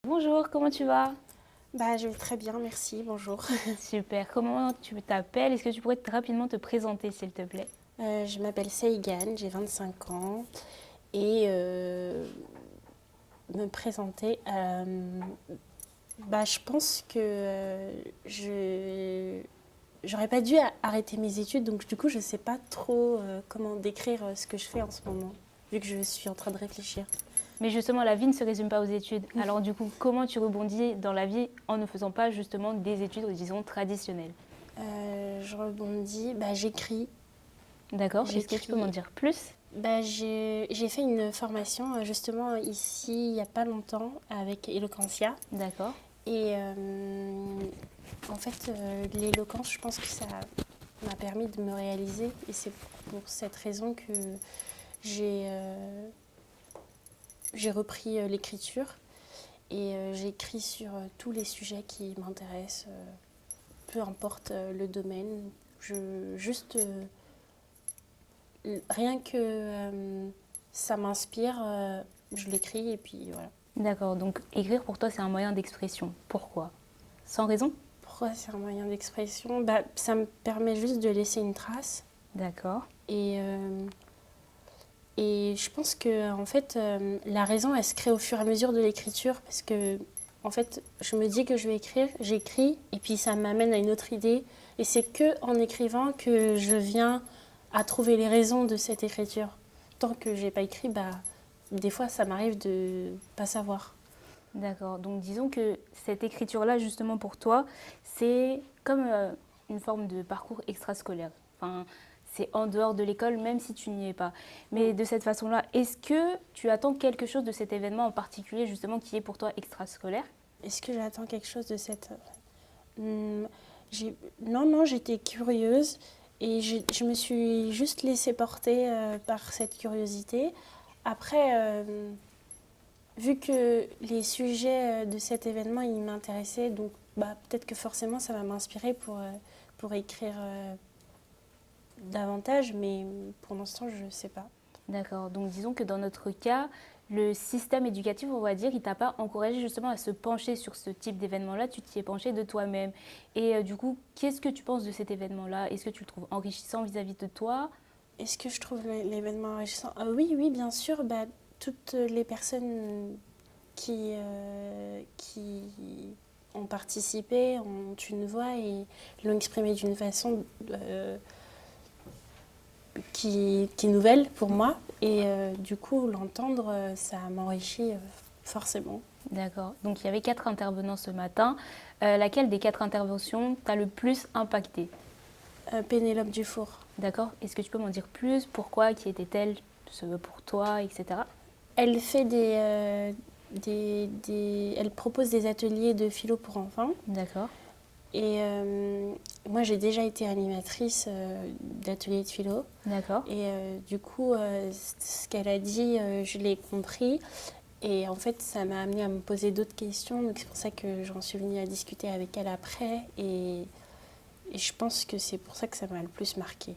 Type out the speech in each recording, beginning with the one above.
Bonjour, comment tu vas? Je vais très bien, merci, bonjour. Super, comment tu t'appelles? Est-ce que tu pourrais rapidement te présenter, s'il te plaît? Je m'appelle Seigan, j'ai 25 ans et me présenter. Je pense que j'aurais pas dû arrêter mes études, donc du coup je sais pas trop comment décrire ce que je fais en ce moment, vu que je suis en train de réfléchir. Mais justement, la vie ne se résume pas aux études. Alors du coup, comment tu rebondis dans la vie en ne faisant pas justement des études, disons, traditionnelles? Je rebondis, j'écris. D'accord, est-ce que tu peux m'en J'écris. dire plus? J'ai fait une formation justement ici il n'y a pas longtemps avec Eloquentia. D'accord, Et l'éloquence, je pense que ça m'a permis de me réaliser. Et c'est pour cette raison que j'ai j'ai repris l'écriture. Et j'écris sur tous les sujets qui m'intéressent, peu importe le domaine. Juste, rien que ça m'inspire, je l'écris et puis voilà. d'accord. Donc écrire pour toi, c'est un moyen d'expression. Pourquoi? Sans raison? Pourquoi c'est un moyen d'expression? Ça me permet juste de laisser une trace. D'accord, Et Et je pense que en fait, la raison, elle se crée au fur et à mesure de l'écriture parce que en fait, je me dis que je vais écrire, j'écris et puis ça m'amène à une autre idée. Et c'est que en écrivant que je viens à trouver les raisons de cette écriture. Tant que j'ai pas écrit, des fois, ça m'arrive de pas savoir. d'accord. Donc disons que cette écriture-là, justement pour toi, c'est comme une forme de parcours extrascolaire. Enfin, c'est en dehors de l'école, même si tu n'y es pas. Mm. Mais de cette façon-là, est-ce que tu attends quelque chose de cet événement en particulier, justement, qui est pour toi extrascolaire? Est-ce que j'attends quelque chose de cette... Hmm, Non, non, j'étais curieuse et je me suis juste laissée porter par cette curiosité. Après, vu que les sujets de cet événement, ils m'intéressaient, donc peut-être que forcément ça va m'inspirer pour écrire davantage, mais pour l'instant, je ne sais pas. D'accord. Donc disons que dans notre cas, le système éducatif, on va dire, il t'a pas encouragé justement à se pencher sur ce type d'événement-là, tu t'y es penché de toi-même. Et du coup, qu'est-ce que tu penses de cet événement-là? Est-ce que tu le trouves enrichissant vis-à-vis de toi? Est-ce que je trouve l'événement enrichissant? Oui, oui, bien sûr. Toutes les personnes qui ont participé ont une voix et l'ont exprimée d'une façon qui est nouvelle pour moi. Et du coup, l'entendre, ça m'enrichit forcément. D'accord. Donc il y avait 4 intervenants ce matin. Laquelle des 4 interventions t'a le plus impacté? Pénélope Dufour. D'accord. Est-ce que tu peux m'en dire plus? Pourquoi? Qui était-elle pour toi, etc. Elle fait elle propose des ateliers de philo pour enfants. D'accord. Et moi, j'ai déjà été animatrice d'ateliers de philo. D'accord. Et du coup, ce qu'elle a dit, je l'ai compris. Et en fait, ça m'a amené à me poser d'autres questions. Donc, c'est pour ça que j'en suis venue à discuter avec elle après. Et je pense que c'est pour ça que ça m'a le plus marquée.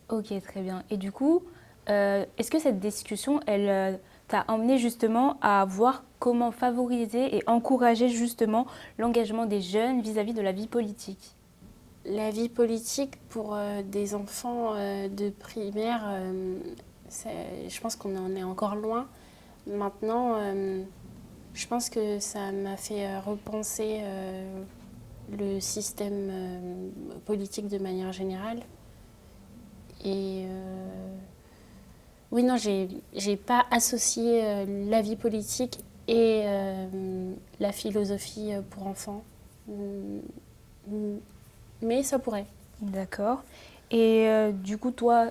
Ok, très bien. Et du coup, est-ce que cette discussion, elle t'a emmené justement à voir comment favoriser et encourager justement l'engagement des jeunes vis-à-vis de la vie politique? La vie politique pour des enfants de primaire, je pense qu'on en est encore loin. Maintenant, je pense que ça m'a fait repenser le système politique de manière générale. Et oui, non, j'ai pas associé la vie politique et la philosophie pour enfants. Mais ça pourrait. D'accord. Et du coup, toi,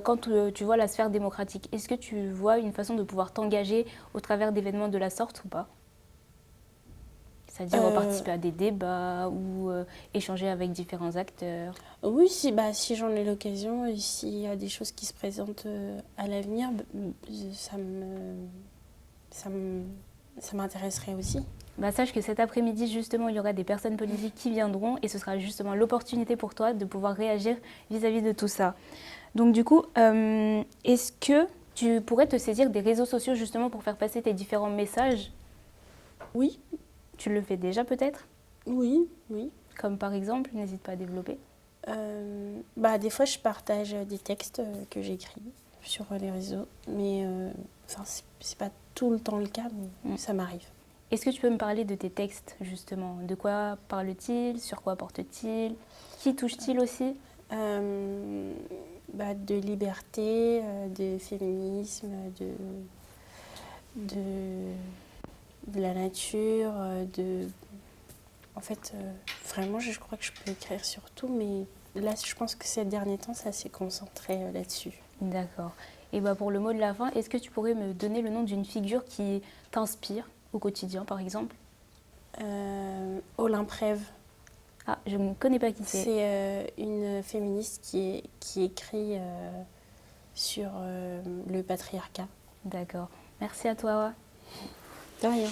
quand tu vois la sphère démocratique, est-ce que tu vois une façon de pouvoir t'engager au travers d'événements de la sorte ou pas? C'est-à-dire Euh, participer à des débats ou échanger avec différents acteurs. oui, si j'en ai l'occasion, et s'il y a des choses qui se présentent à l'avenir, ça me, ça me- ça m'intéresserait aussi. Bah, sache que cet après-midi, justement, il y aura des personnes politiques qui viendront et ce sera justement l'opportunité pour toi de pouvoir réagir vis-à-vis de tout ça. Donc du coup, est-ce que tu pourrais te saisir des réseaux sociaux justement pour faire passer tes différents messages? Oui, Tu le fais déjà peut-être? oui, oui. Comme par exemple, n'hésite pas à développer. Des fois, je partage des textes que j'écris sur les réseaux, mais c'est pas tout le temps le cas, mais ça m'arrive. Est-ce que tu peux me parler de tes textes, justement? De quoi parle-t-il? Sur quoi porte-t-il? Qui touche-t-il aussi? De liberté, de féminisme, de, de la nature, En fait, vraiment, je crois que je peux écrire sur tout, mais là, je pense que ces derniers temps, ça s'est concentré là-dessus. D'accord. Et bah pour le mot de la fin, est-ce que tu pourrais me donner le nom d'une figure qui t'inspire au quotidien, par exemple? Olympe Rêve, Ah, je ne connais pas qui c'est. c'est une féministe qui écrit sur le patriarcat. D'accord. Merci à toi. De rien.